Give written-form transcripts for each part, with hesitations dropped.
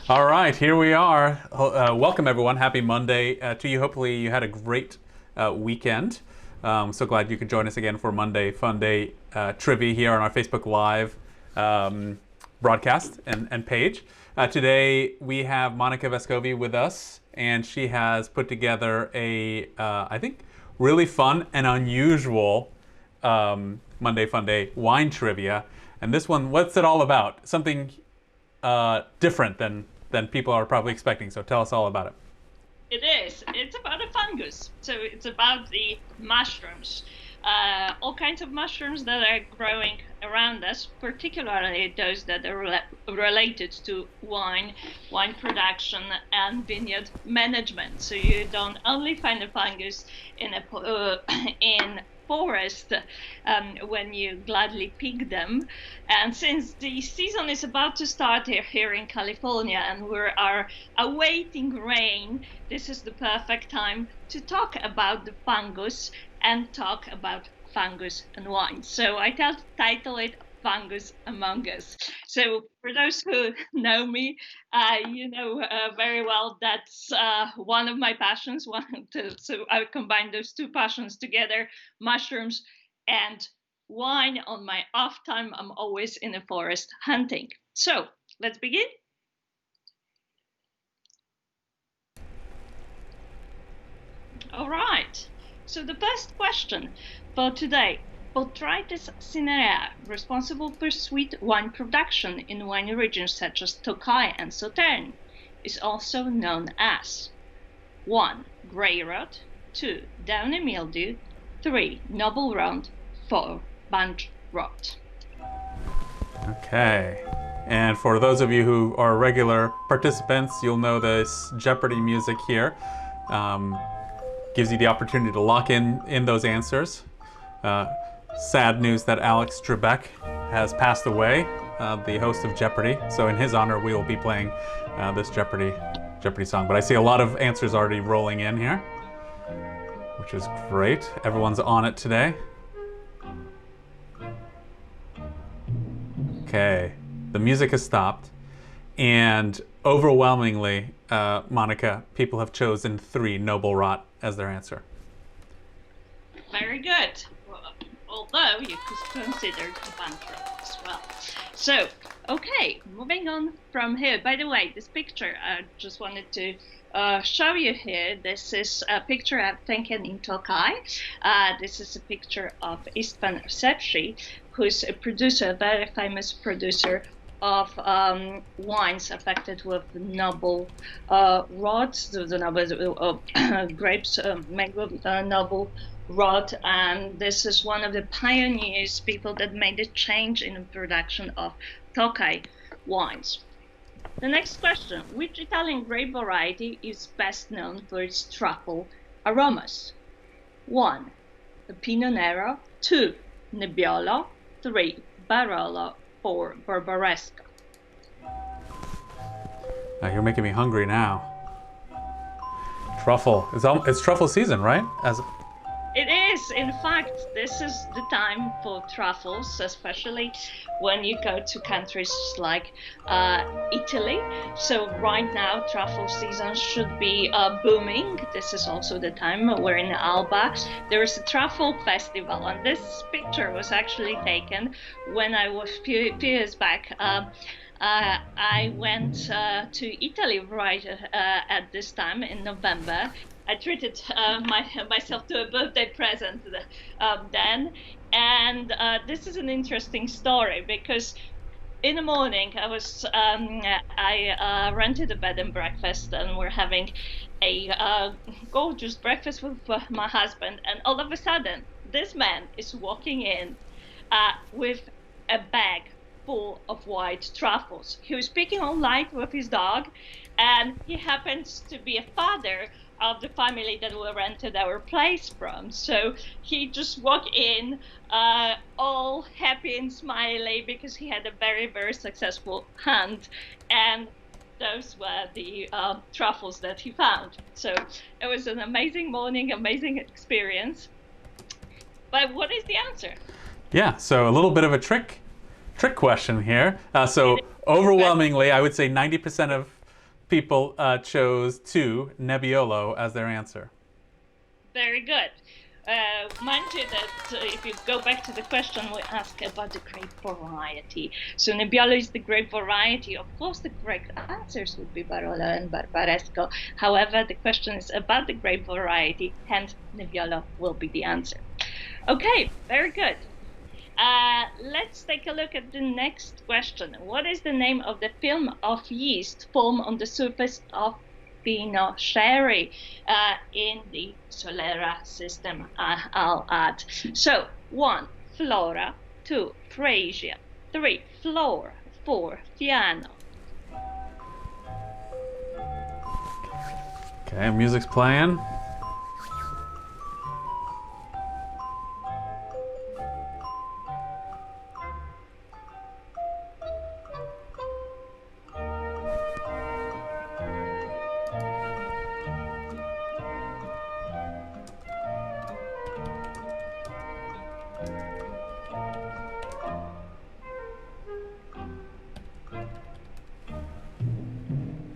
All right, here we are. Welcome, everyone. Happy Monday to you. Hopefully, you had a great weekend. So glad you could join us again for Monday Fun Day trivia here on our Facebook Live broadcast and page. Today, we have Monica Vescovi with us, and she has put together I think, really fun and unusual Monday Fun Day wine trivia. And this one, what's it all about? Something different than people are probably expecting. So tell us all about it. It is. It's about a fungus. So it's about the mushrooms. All kinds of mushrooms that are growing around us, particularly those that are related to wine production, and vineyard management. So you don't only find a fungus in forest when you gladly pick them. And since the season is about to start here in California and we are awaiting rain, this is the perfect time to talk about the fungus and talk about fungus and wine. So I title it Fungus Among Us. So for those who know me, you know very well that's one of my passions. So I combine those two passions together, mushrooms and wine. On my off time, I'm always in the forest hunting. So let's begin. All right. So the first question for today. Botrytis cinerea, responsible for sweet wine production in wine regions such as Tokai and Sauternes, is also known as 1. Grey rot, 2. Downy mildew, 3. Noble rot, 4. Bunch rot. Okay. And for those of you who are regular participants, you'll know this Jeopardy music here. Gives you the opportunity to lock in those answers. Sad news that Alex Trebek has passed away, the host of Jeopardy. So in his honor, we will be playing this Jeopardy song. But I see a lot of answers already rolling in here, which is great. Everyone's on it today. Okay, the music has stopped, and overwhelmingly, Monica, people have chosen 3, Noble Rot, as their answer. Very good. Although you could consider the bunch rot as well. So, okay, moving on from here. By the way, this picture, I just wanted to show you here. This is a picture I've taken in Tokai. This is a picture of Istvan Sepsi, who's a producer, a very famous producer of wines affected with noble rots, the noble grapes made with noble rot, and this is one of the pioneers, people that made a change in the production of Tokai wines. The next question: which Italian grape variety is best known for its truffle aromas? 1. The Pinot Nero, 2. Nebbiolo, 3. Barolo, 4. Barbaresco. You're making me hungry now. Truffle. It's truffle season, right? It is. In fact, this is the time for truffles, especially when you go to countries like Italy. So right now, truffle season should be booming. This is also the time we're in Alba. There is a truffle festival, and this picture was actually taken when I was few years back. I went to Italy right at this time in November. I treated myself to a birthday present then, and this is an interesting story because in the morning I rented a bed and breakfast, and we're having a gorgeous breakfast with my husband, and all of a sudden this man is walking in with a bag full of white truffles. He was speaking all night with his dog, and he happens to be a father of the family that we rented our place from. So he just walked in all happy and smiley because he had a very, very successful hunt, and those were the truffles that he found. So it was an amazing morning, amazing experience. But what is the answer? Yeah, so a little bit of a trick question here. So overwhelmingly, I would say 90% people chose 2, Nebbiolo, as their answer. Very good. Mind you that if you go back to the question, we ask about the grape variety. So Nebbiolo is the grape variety. Of course, the correct answers would be Barolo and Barbaresco. However, the question is about the grape variety, hence Nebbiolo will be the answer. Okay, very good. Let's take a look at the next question. What is the name of the film of yeast formed on the surface of Pinot Sherry in the Solera system? I'll add. So 1, Flora. 2, Frisia. 3, Flora. 4, Fiano. Okay, music's playing.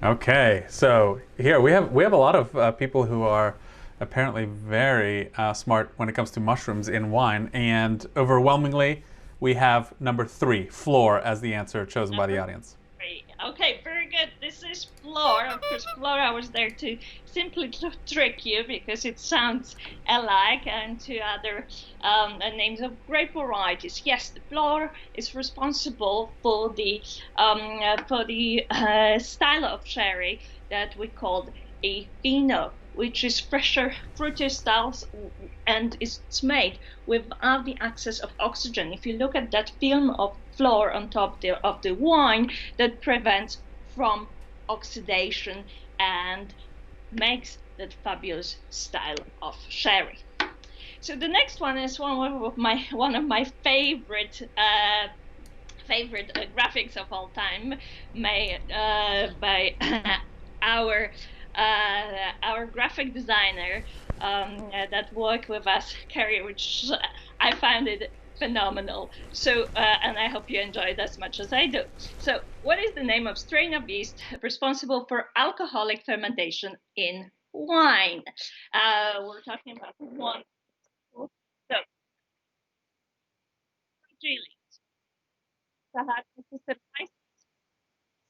Okay, so here we have a lot of people who are apparently very smart when it comes to mushrooms in wine, and overwhelmingly we have number 3, Flor, as the answer chosen by the audience. Okay, very good. This is Flor. Of course, Flora was there to simply trick you because it sounds alike and to other names of grape varieties. Yes, the Flor is responsible for the style of sherry that we called a Fino, which is fresher, fruitier styles, and it's made without the access of oxygen. If you look at that film of flour on top of the wine, that prevents from oxidation and makes that fabulous style of sherry. So the next one is one of my favorite graphics of all time, made by our graphic designer that worked with us, Carrie, which I found it phenomenal. So, and I hope you enjoyed as much as I do. So, what is the name of strain of yeast responsible for alcoholic fermentation in wine? We're talking about one. So, Julie,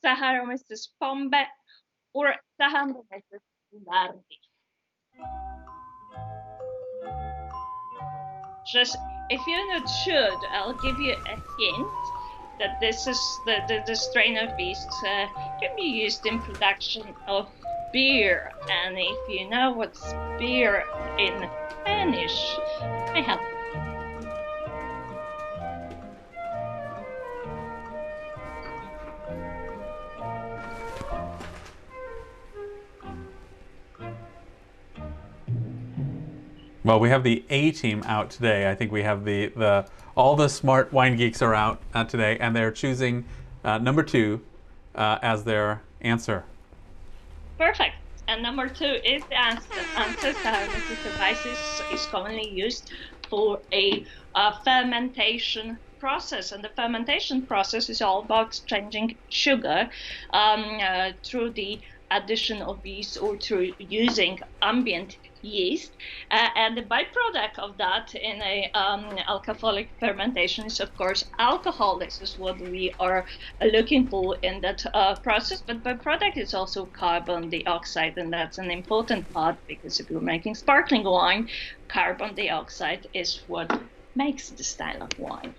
Saccharomyces pombe, or Saccharomyces boulardii. Just if you're not sure, I'll give you a hint that this is the strain of yeast can be used in production of beer. And if you know what's beer in Spanish, I help. Well, we have the A team out today. I think we have the all the smart wine geeks are out today, and they're choosing number 2 as their answer. Perfect. And number 2 is the answer. Saccharomyces cerevisiae is commonly used for a fermentation process, and the fermentation process is all about changing sugar through the addition of yeast or through using ambient yeast, and the byproduct of that in a alcoholic fermentation is of course alcohol. This is what we are looking for in that process, but byproduct is also carbon dioxide, and that's an important part because if you're making sparkling wine, carbon dioxide is what makes the style of wine.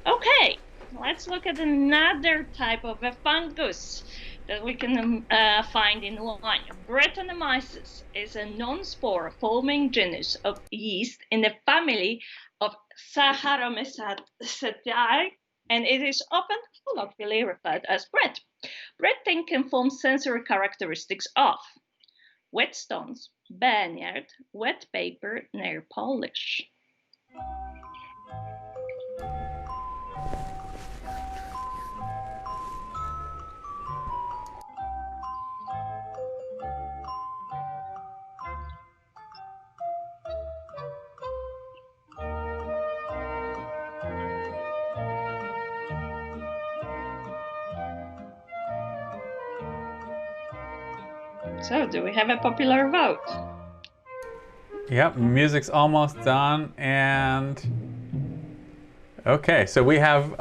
Okay, let's look at another type of a fungus that we can find in wine. Brettanomyces is a non-spore forming genus of yeast in the family of Saccharomyces, and it is often colloquially referred as Brett. Bretting can form sensory characteristics of wet stones, barnyard, wet paper, nail polish. So, do we have a popular vote? Yep, music's almost done, and okay, so we have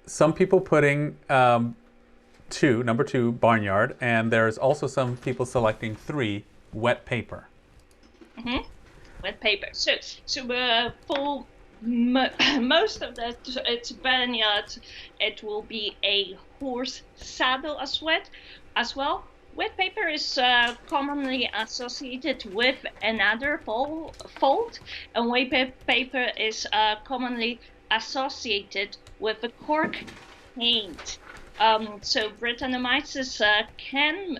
some people putting number two, barnyard, and there's also some people selecting 3, wet paper. Mm-hmm. Wet paper. So for most of that, it's barnyard. It will be a horse saddle as well. Wet paper is commonly associated with another fold, and wet paper is commonly associated with a cork paint. So Brettanomyces can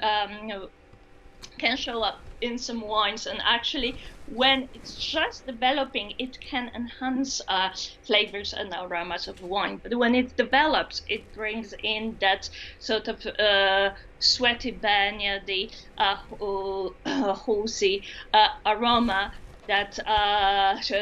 show up in some wines, and actually when it's just developing it can enhance flavors and aromas of wine, but when it develops it brings in that sort of sweaty barnyardy horsey aroma, that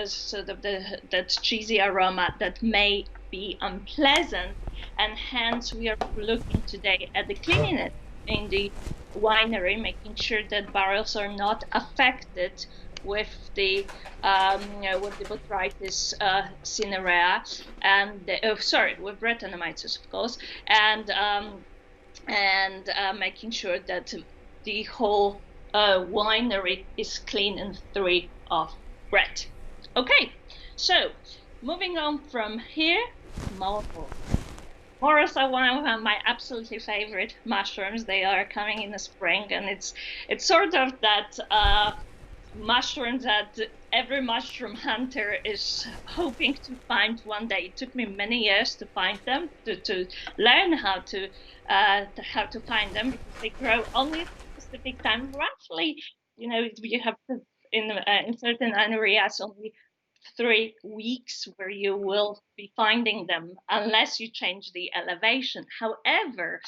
sort of that cheesy aroma that may be unpleasant, and hence we are looking today at the cleanliness in the winery, making sure that barrels are not affected with the botrytis cinerea, and with Brettanomyces, of course, and making sure that the whole winery is clean and free of Brett. Okay, so moving on from here, morels. Morels are one of my absolutely favorite mushrooms. They are coming in the spring, and it's sort of that mushroom that every mushroom hunter is hoping to find one day. It took me many years to find them, to learn how to find them, because they grow only at a specific time. Roughly, you have to, in certain areas only 3 weeks where you will be finding them unless you change the elevation. However,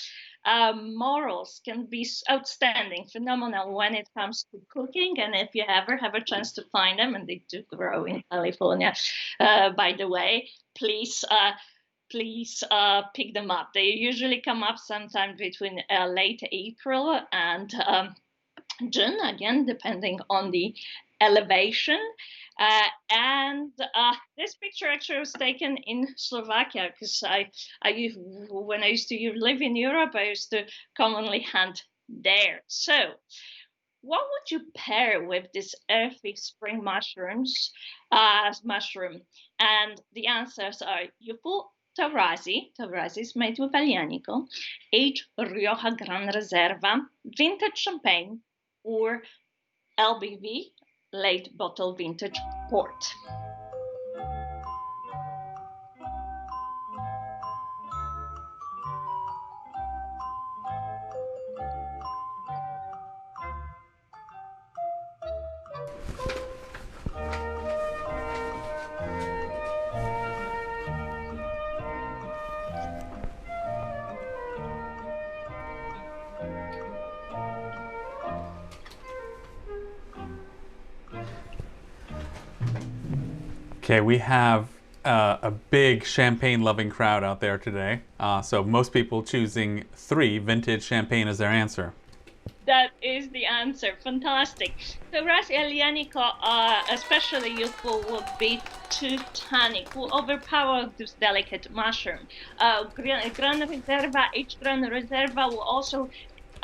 morels can be outstanding, phenomenal when it comes to cooking. And if you ever have a chance to find them, and they do grow in California, by the way, please pick them up. They usually come up sometime between late April and June, again, depending on the elevation. And this picture actually was taken in Slovakia, because when I used to live in Europe, I used to commonly hunt there. So what would you pair with this earthy spring mushroom? And the answers are Yupu Taurasi. Taurasi is made with Aglianico, aged Rioja Gran Reserva, vintage champagne, or LBV, late bottle vintage port. Okay, we have a big champagne-loving crowd out there today. So most people choosing 3, vintage champagne, as their answer. That is the answer. Fantastic. So Rasi Aglianico, especially youthful, will be too tannic, will overpower this delicate mushroom. Gran Reserva, H. Gran Reserva will also,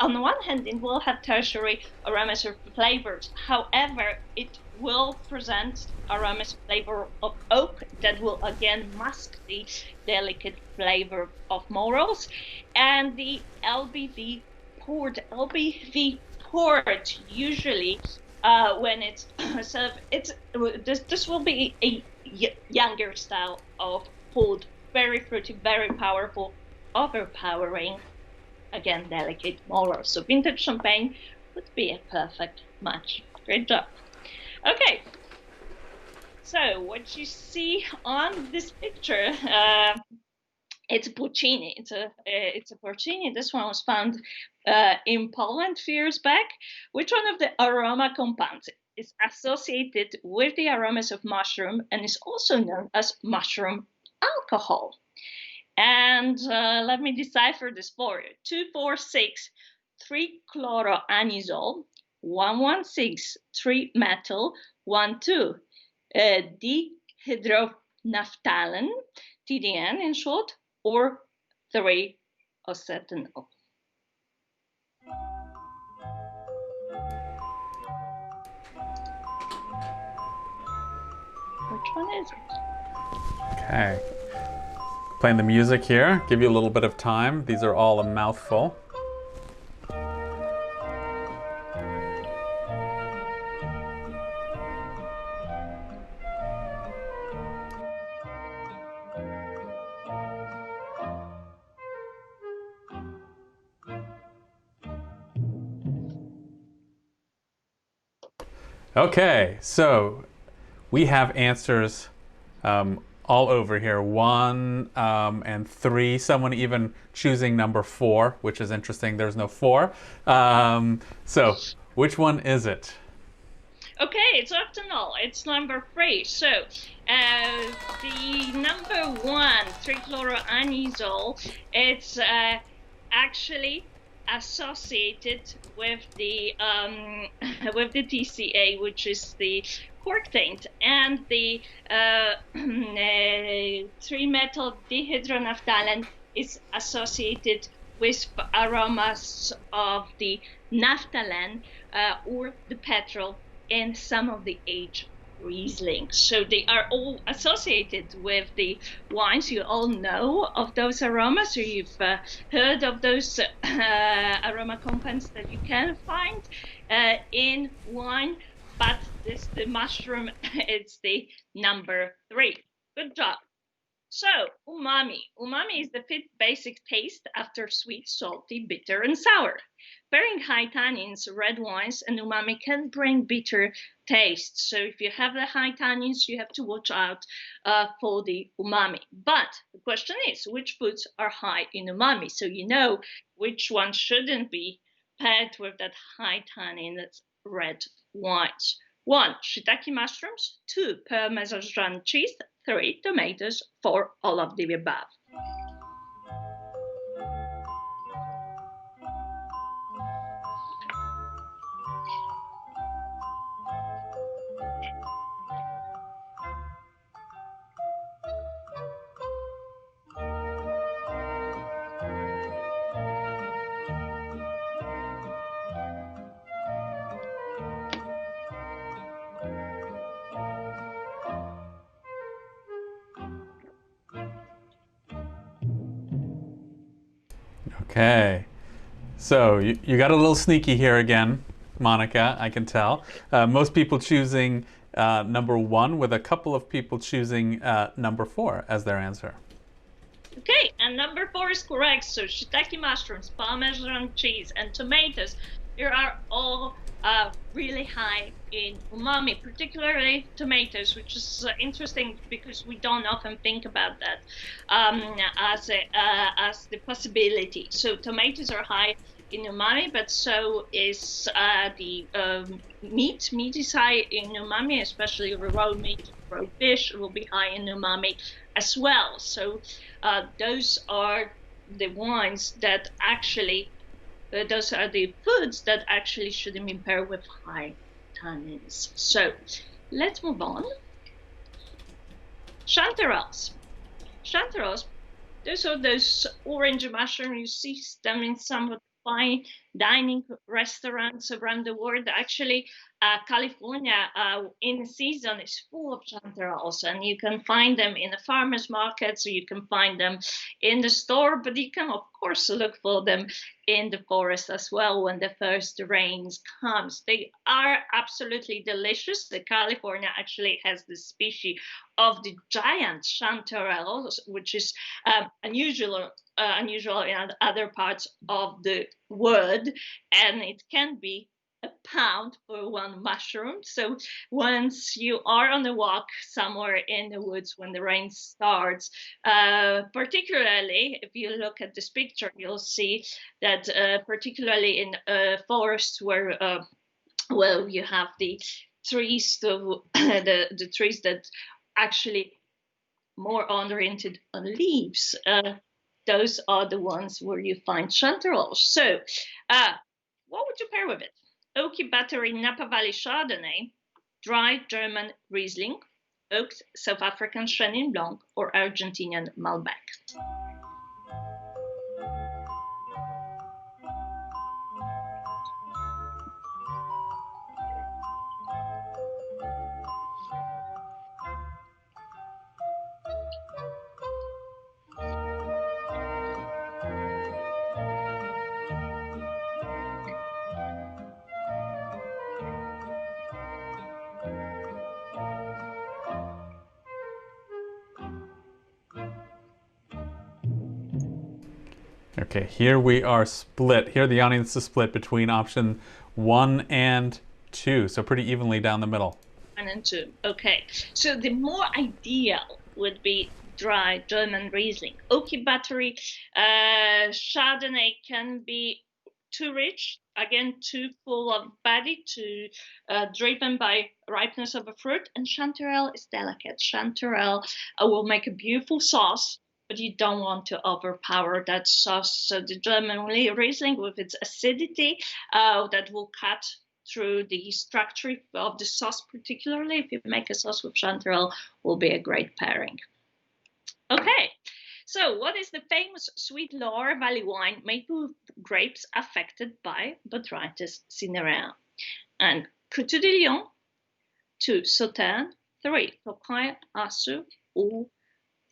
on the one hand, it will have tertiary aromas or flavors. However, it will present aromas flavor of oak that will again mask the delicate flavor of morels. And the LBV port usually when it's served, this will be a younger style of port, very fruity, very powerful, overpowering, again, delicate morals. So vintage champagne would be a perfect match. Great job. Okay. So what you see on this picture, it's Puccini. It's a Puccini. This one was found in Poland a few years back. Which one of the aroma compounds is associated with the aromas of mushroom and is also known as mushroom alcohol? And let me decipher this for you. 2, 4, 6, 3-chloroanisole, 1,1,6-3-methyl 1,2 dihydronaphthalene, TDN in short, or 3-acetanol. Which one is it? Okay. Playing the music here. Give you a little bit of time. These are all a mouthful. Okay, so we have answers all over here. 1 and 3. Someone even choosing number 4, which is interesting. There's no 4. So which one is it? Okay, it's octanol. It's number 3. So the number 1, 3-chloroanisole, it's actually associated with the TCA, which is the cork taint, and the 3-methyl dihydronaphthalene is associated with aromas of the naphthalene or the petrol and some of the aged Riesling. So they are all associated with the wines. You all know of those aromas, or you've heard of those aroma compounds that you can find in wine. But the mushroom, it's the number 3. Good job. So, umami. Umami is the fifth basic taste after sweet, salty, bitter, and sour. Pairing high tannins, red wines, and umami can bring bitter taste. So if you have the high tannins, you have to watch out for the umami. But the question is, which foods are high in umami? So you know which one shouldn't be paired with that high tannin, that's red wines. 1, shiitake mushrooms. 2, Parmesan cheese. 3, tomatoes. 4, all of the above. Okay. So you got a little sneaky here again, Monica, I can tell. Most people choosing number 1, with a couple of people choosing number 4 as their answer. Okay, and number 4 is correct. So shiitake mushrooms, Parmesan cheese, and tomatoes, they are all really high in umami, particularly tomatoes, which is interesting because we don't often think about that as the possibility. So tomatoes are high in umami, but so is the meat. Meat is high in umami, especially raw meat, raw fish will be high in umami as well. So those are the wines that actually, those are the foods that actually shouldn't be paired with high tannins. So let's move on. Chanterelles. Chanterelles, those are those orange mushrooms. You see them in some of the fine dining restaurants around the world. Actually, California in season is full of chanterelles, and you can find them in the farmers markets, or you can find them in the store, but you can of course look for them in the forest as well when the first rains comes. They are absolutely delicious. The California actually has the species of the giant chanterelle, which is unusual in other parts of the world, and it can be a pound for one mushroom. So once you are on a walk somewhere in the woods when the rain starts, particularly if you look at this picture, you'll see that particularly in forests where well, you have the trees, the trees that actually more oriented on leaves, those are the ones where you find chanterelles. So what would you pair with it? Oaky Battery Napa Valley Chardonnay, dry German Riesling, oaked South African Chenin Blanc, or Argentinian Malbec? Okay, here we are split. Here the audience is split between option 1 and 2, so pretty evenly down the middle. 1 and 2. Okay, so the more ideal would be dry German Riesling. Oaky Battery Chardonnay can be too rich, again, too full of body, too driven by ripeness of a fruit, and Chanterelle is delicate. Chanterelle will make a beautiful sauce, but you don't want to overpower that sauce. So the German Riesling, with its acidity, that will cut through the structure of the sauce, particularly if you make a sauce with Chanterelle, will be a great pairing. Okay, so what is the famous sweet Loire Valley wine made with grapes affected by Botrytis cinerea? And Coteau de Lion, 2, Sauternes, 3, Tokai, Asu, or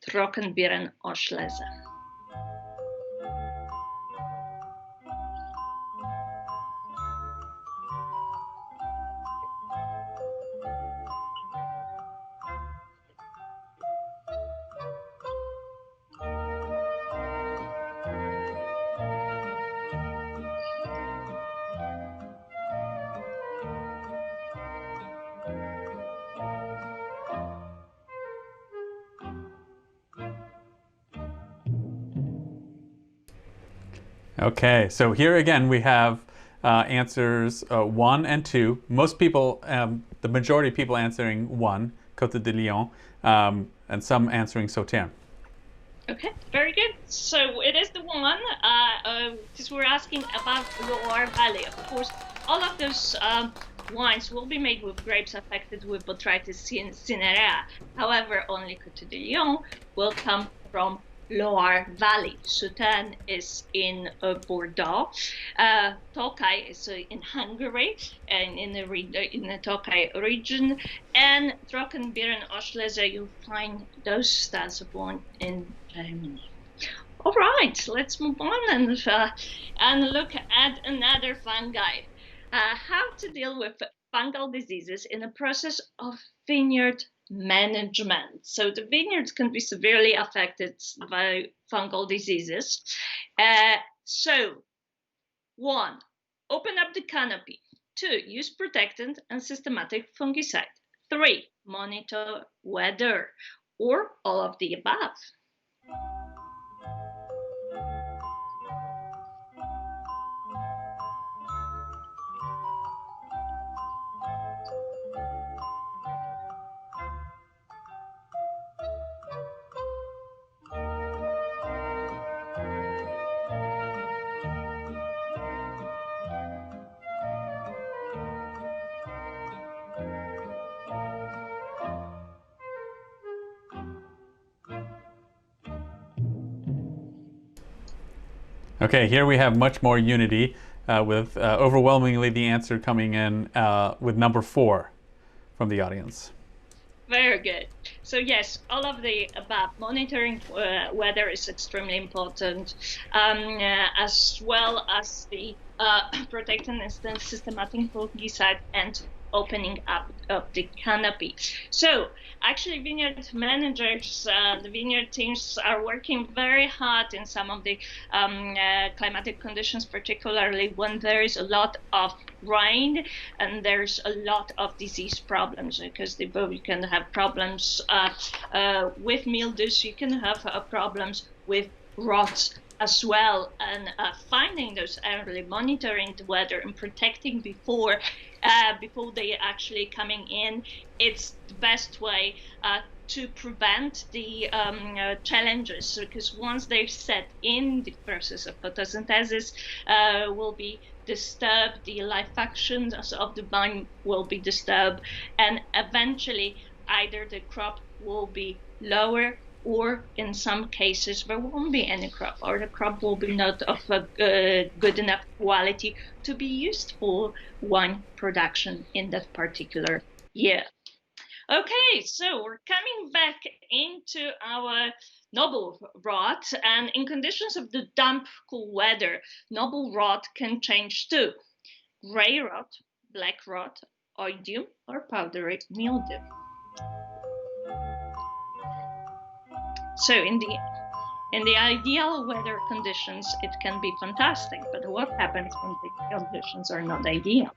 Trockenbeeren Auslese? Okay, so here again we have answers 1 and 2. Most people, the majority of people answering 1, Coteau de Lion, and some answering Sauternes. Okay, very good. So it is the one, because we're asking about Loire Valley. Of course, all of those wines will be made with grapes affected with Botrytis cinerea. However, only Coteau de Lion will come from Loire Valley. Sauternes is in Bordeaux. Tokai is in Hungary and in the Tokai region. And Trockenbeeren Auslese, you'll find those styles of wine in Germany. All right, let's move on and look at another fungi. How to deal with fungal diseases in the process of vineyard management. So the vineyards can be severely affected by fungal diseases. So 1, open up the canopy. 2, use protectant and systematic fungicide. 3, monitor weather, or all of the above. Okay, here we have much more unity with overwhelmingly the answer coming in with number 4 from the audience. Very good. So yes, all of the above. Monitoring weather is extremely important, as well as the protecting and systematic fungicide and opening up of the canopy. So actually vineyard managers, the vineyard teams are working very hard in some of the climatic conditions, particularly when there is a lot of rain and there's a lot of disease problems, because you can have problems with mildews, you can have problems with rots as well, and finding those early, monitoring the weather and protecting before they actually coming in, it's the best way to prevent the challenges, because once they're set in, the process of photosynthesis will be disturbed, the life actions of the vine will be disturbed, and eventually either the crop will be lower, or in some cases there won't be any crop, or the crop will be not of a good enough quality to be used for wine production in that particular year. Okay, so we're coming back into our noble rot, and in conditions of the damp, cool weather, noble rot can change too. Gray rot, black rot, oidium, or powdery mildew. So in the ideal weather conditions, it can be fantastic, but what happens when the conditions are not ideal?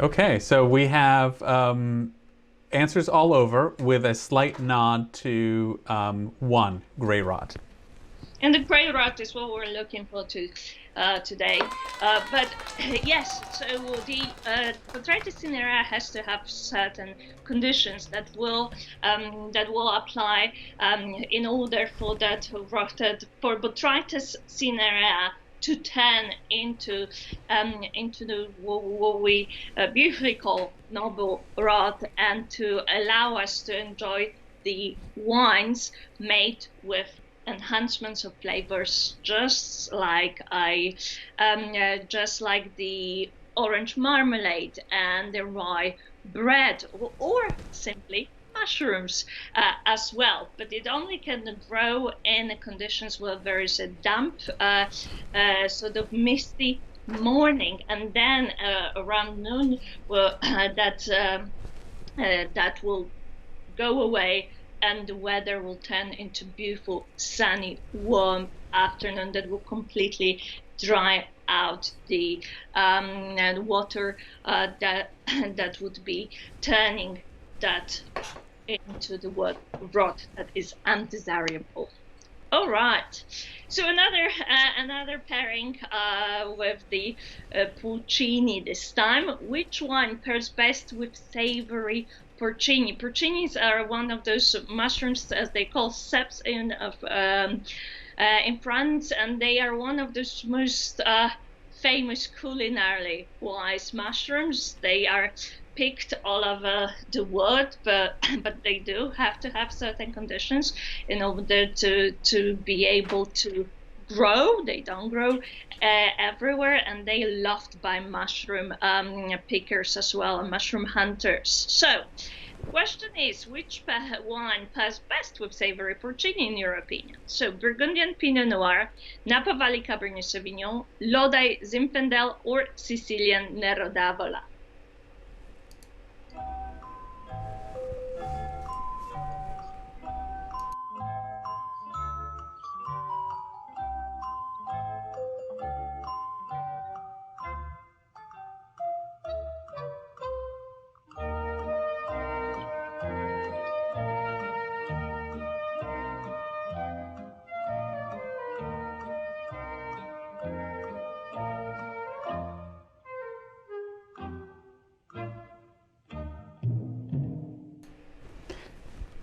Okay, so we have answers all over with a slight nod to one, gray rot. And the gray rot is what we're looking for today. But yes, so the botrytis cinerea has to have certain conditions that will apply in order for that rotted, for botrytis cinerea to turn into the what we beautifully call noble rot, and to allow us to enjoy the wines made with enhancements of flavors, just like the orange marmalade and the rye bread, or simply mushrooms as well. But it only can grow in conditions where there is a damp, sort of misty morning, and then around noon, that will go away, and the weather will turn into beautiful, sunny, warm afternoon that will completely dry out the water that would be turning that into the word rot that is undesirable. All right. So another pairing with the porcini this time. Which wine pairs best with savory porcini? Porcinis are one of those mushrooms, as they call ceps in France, and they are one of those most famous culinarily wise mushrooms. They are picked all over the world, but they do have to have certain conditions in order to be able to grow. They don't grow everywhere, and they are loved by mushroom pickers as well, and mushroom hunters. So question is, which wine pairs best with savory porcini in your opinion? So Burgundian Pinot Noir, Napa Valley Cabernet Sauvignon, Lodi Zinfandel, or Sicilian Nero d'Avola?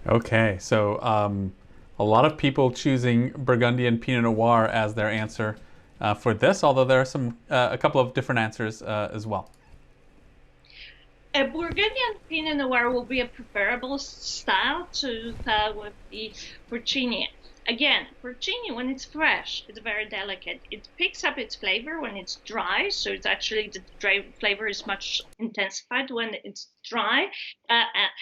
Okay, so a lot of people choosing Burgundian Pinot Noir as their answer for this, although there are a couple of different answers as well. A Burgundian Pinot Noir will be a preferable style to pair with the porcini. Again, porcini, when it's fresh, it's very delicate. It picks up its flavor when it's dry, so it's actually the dry flavor is much intensified when it's dry.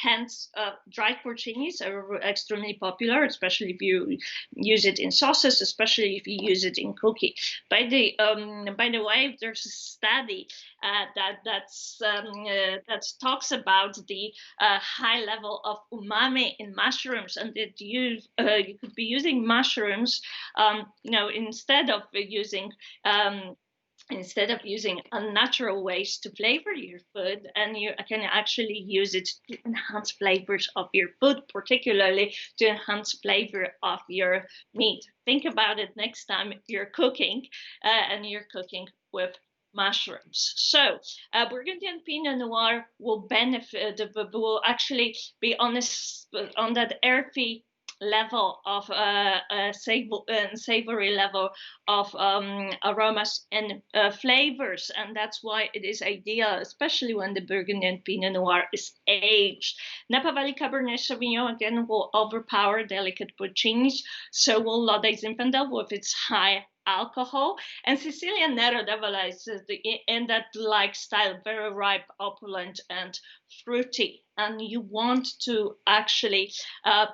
Hence, dried porcinis are extremely popular, especially if you use it in sauces, especially if you use it in cookie. By the way, there's a study that talks about the high level of umami in mushrooms, and that you could be using mushrooms, instead of using instead of using unnatural ways to flavor your food, and you can actually use it to enhance flavors of your food, particularly to enhance flavor of your meat. Think about it next time you're cooking and you're cooking with mushrooms. So Burgundian Pinot Noir will benefit, will actually be on that earthy level of savory level of aromas and flavors, and that's why it is ideal, especially when the Burgundian Pinot Noir is aged. Napa Valley Cabernet Sauvignon again will overpower delicate Puccinis, so will Lode Zinfandel with its high alcohol, and Sicilian Nero d'Avola is in that like style, very ripe, opulent, and fruity. And you want to actually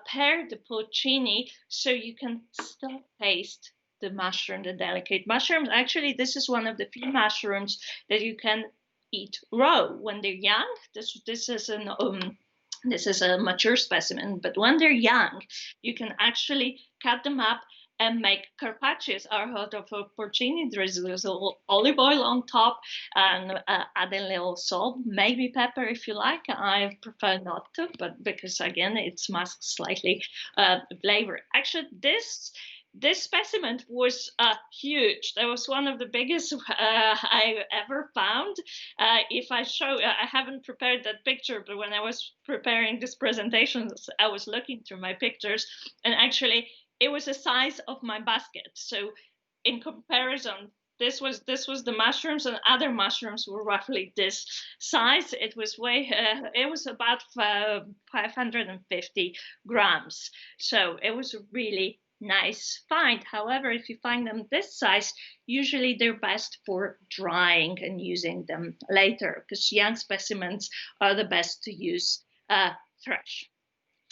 pair the Puccini so you can still taste the mushroom, the delicate mushrooms. Actually, this is one of the few mushrooms that you can eat raw when they're young. This is a mature specimen, but when they're young, you can actually cut them up and make carpaccios out of a porcini drizzle. There's a little olive oil on top, and add a little salt, maybe pepper if you like. I prefer not to, but because again, it masks slightly flavor. Actually, this specimen was huge. That was one of the biggest I ever found. If I show, I haven't prepared that picture, but when I was preparing this presentation, I was looking through my pictures, and actually it was the size of my basket. So in comparison, this was the mushrooms, and other mushrooms were roughly this size. It was it was about 550 grams. So it was a really nice find. However, if you find them this size, usually they're best for drying and using them later, because young specimens are the best to use fresh.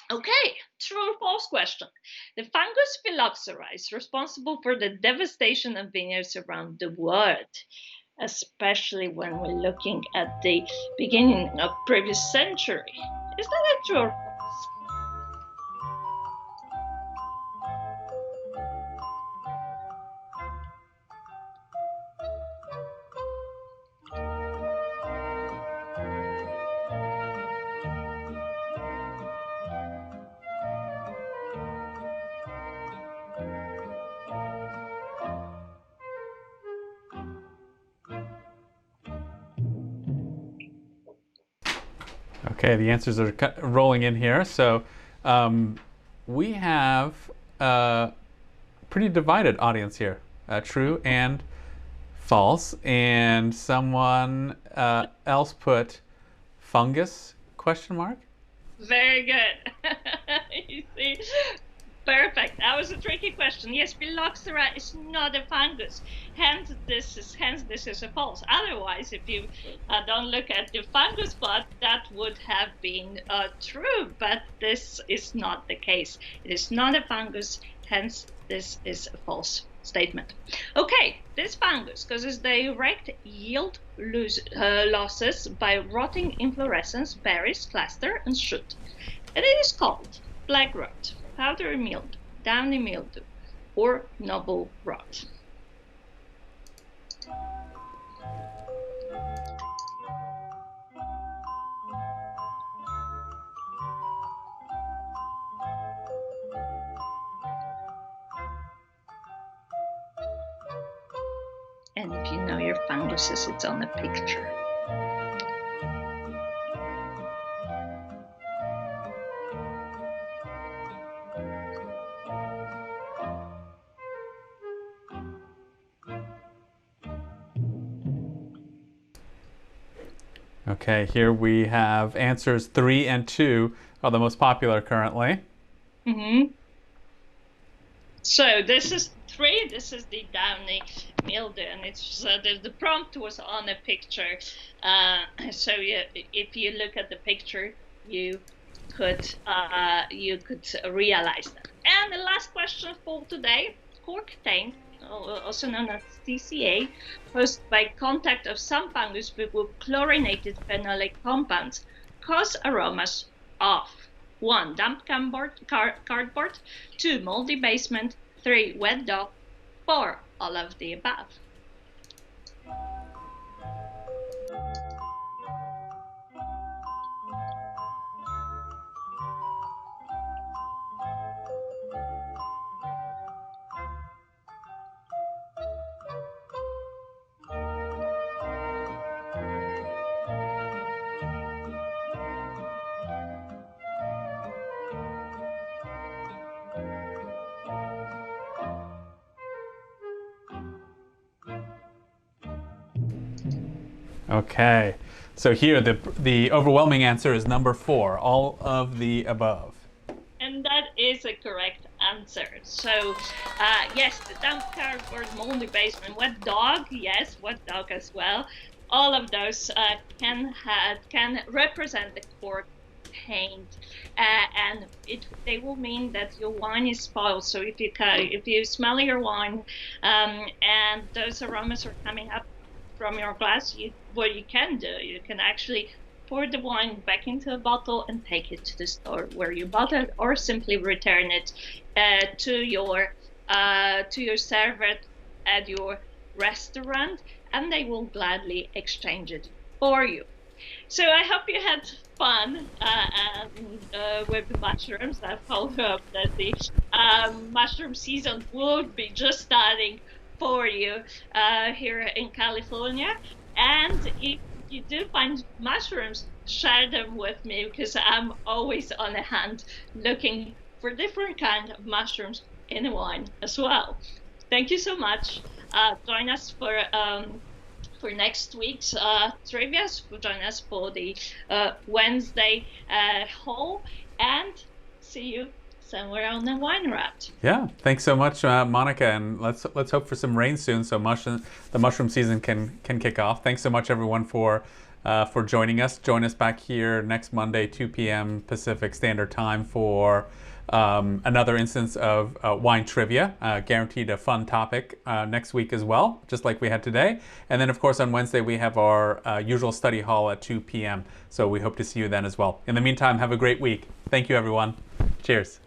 Okay, true or false question. The fungus phylloxera is responsible for the devastation of vineyards around the world, especially when we're looking at the beginning of previous century. Is that a true or false? Okay, the answers are rolling in here. So we have a pretty divided audience here, true and false. And someone else put fungus, question mark? Very good. You see? Perfect. That was a tricky question. Yes, phylloxera is not a fungus. Hence, this is a false. Otherwise, if you don't look at the fungus plot, that would have been true. But this is not the case. It is not a fungus. Hence, this is a false statement. Okay, this fungus causes direct yield losses by rotting inflorescence, berries, cluster, and shoot. And it is called black rot, powdery mildew, downy mildew, or noble rot. And if you know your funguses, it's on the picture. Okay, here we have answers 3 and 2 are the most popular currently. Mm-hmm. So this is 3. This is the downy mildew, and it's the prompt was on a picture. So if you look at the picture, you could realize that. And the last question for today: cork taint, also known as TCA, caused by contact of some fungus with chlorinated phenolic compounds, cause aromas of 1. Damp cardboard, 2. Moldy basement, 3. Wet dog, 4. All of the above. Okay. So here, the overwhelming answer is number 4, all of the above. And that is a correct answer. So, yes, the damp cardboard, moldy basement, wet dog, yes, wet dog as well. All of those can represent the cork paint, and they will mean that your wine is spoiled. So if you smell your wine, and those aromas are coming up from your glass, what you can do, you can actually pour the wine back into a bottle and take it to the store where you bought it, or simply return it to your server at your restaurant, and they will gladly exchange it for you. So I hope you had fun with the mushrooms. I hope that the mushroom season would be just starting for you here in California. And if you do find mushrooms, share them with me, because I'm always on the hunt looking for different kind of mushrooms in the wine as well. Thank you so much. Join us for next week's trivia. Join us for the Wednesday haul, and see you somewhere on the wine route. Yeah, thanks so much, Monica, and let's hope for some rain soon so the mushroom season can kick off. Thanks so much, everyone, for joining us. Join us back here next Monday, 2 p.m. Pacific Standard Time for another instance of wine trivia. Guaranteed a fun topic next week as well, just like we had today. And then, of course, on Wednesday, we have our usual study hall at 2 p.m. So we hope to see you then as well. In the meantime, have a great week. Thank you, everyone. Cheers.